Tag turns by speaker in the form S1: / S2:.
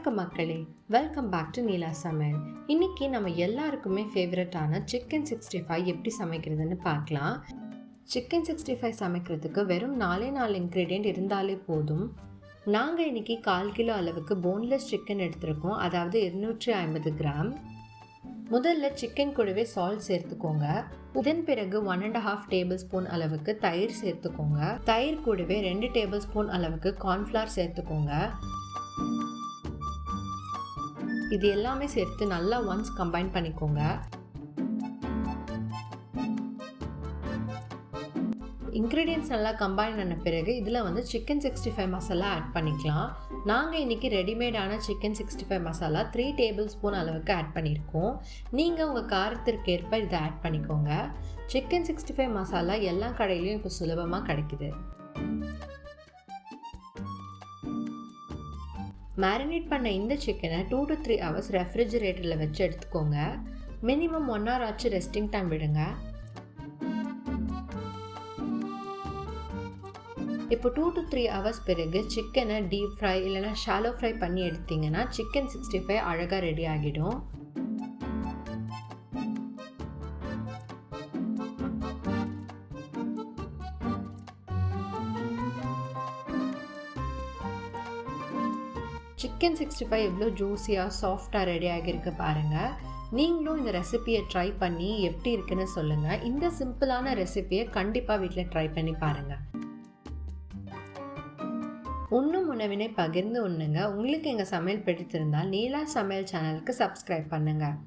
S1: வணக்கம் மக்களே, welcome back to நீலா சமையல். இன்னைக்கு நம்ம எல்லாருக்குமே ஃபேவரட்டான சிக்கன் 65 எப்படி சமைக்கிறதுன்னு பார்க்கலாம். சிக்கன் 65 சமைக்கிறதுக்கு வெறும் 4 இன்க்ரீடியன்ட் இருந்தாலே போதும். நாங்கள் இன்னைக்கு 1/4 கிலோ அளவுக்கு போன்லெஸ் சிக்கன் எடுத்திருக்கோம், அதாவது 250 கிராம். முதல்ல சிக்கன் கூடவே சால்ட் சேர்த்துக்கோங்க. இதன் பிறகு 1.5 டேபிள் ஸ்பூன் அளவுக்கு தயிர் சேர்த்துக்கோங்க. தயிர் கூடவே 2 டேபிள் ஸ்பூன் அளவுக்கு கார்ன்ஃப்ளவர் சேர்த்துக்கோங்க. இது எல்லாமே சேர்த்து நல்லா ஒன்ஸ் கம்பைன் பண்ணிக்கோங்க. இன்க்ரீடியன்ட்ஸ் நல்லா கம்பைன் பண்ண பிறகு இதில் சிக்கன் 65 மசாலா ஆட் பண்ணிக்கலாம். நாங்கள் இன்றைக்கி ரெடிமேடான சிக்கன் 65 மசாலா 3 டேபிள் ஸ்பூன் அளவுக்கு ஆட் பண்ணியிருக்கோம். நீங்கள் உங்கள் காரத்திற்கு ஏற்ப இதை ஆட் பண்ணிக்கோங்க. சிக்கன் 65 மசாலா எல்லா கடையிலையும் இப்போ சுலபமாக கிடைக்குது. மேரினேட் பண்ண இந்த சிக்கனை 2 to 3 hours ரெஃப்ரிஜரேட்டரில் வச்சு எடுத்துக்கோங்க. மினிமம் 1 hour ஆச்சு ரெஸ்டிங் டைம் விடுங்க. இப்போ 2 to 3 hours பிறகு சிக்கனை டீப் ஃப்ரை இல்லைனா ஷாலோ ஃப்ரை பண்ணி எடுத்தீங்கன்னா சிக்கன் 65 அழகாக ரெடி ஆகிடும். சிக்கன் 65 எவ்வளோ ஜூஸியாக சாஃப்டாக ரெடி ஆகியிருக்கு பாருங்கள். நீங்களும் இந்த ரெசிபியை ட்ரை பண்ணி எப்படி இருக்குன்னு சொல்லுங்கள். இந்த சிம்பிளான ரெசிபியை கண்டிப்பாக வீட்டில் ட்ரை பண்ணி பாருங்கள். உண்ணும் உணவினை பகிர்ந்து உண்ணுங்க. உங்களுக்கு எங்கள் சமையல் பிடித்திருந்தால் நீலா சமையல் சேனலுக்கு சப்ஸ்கிரைப் பண்ணுங்கள்.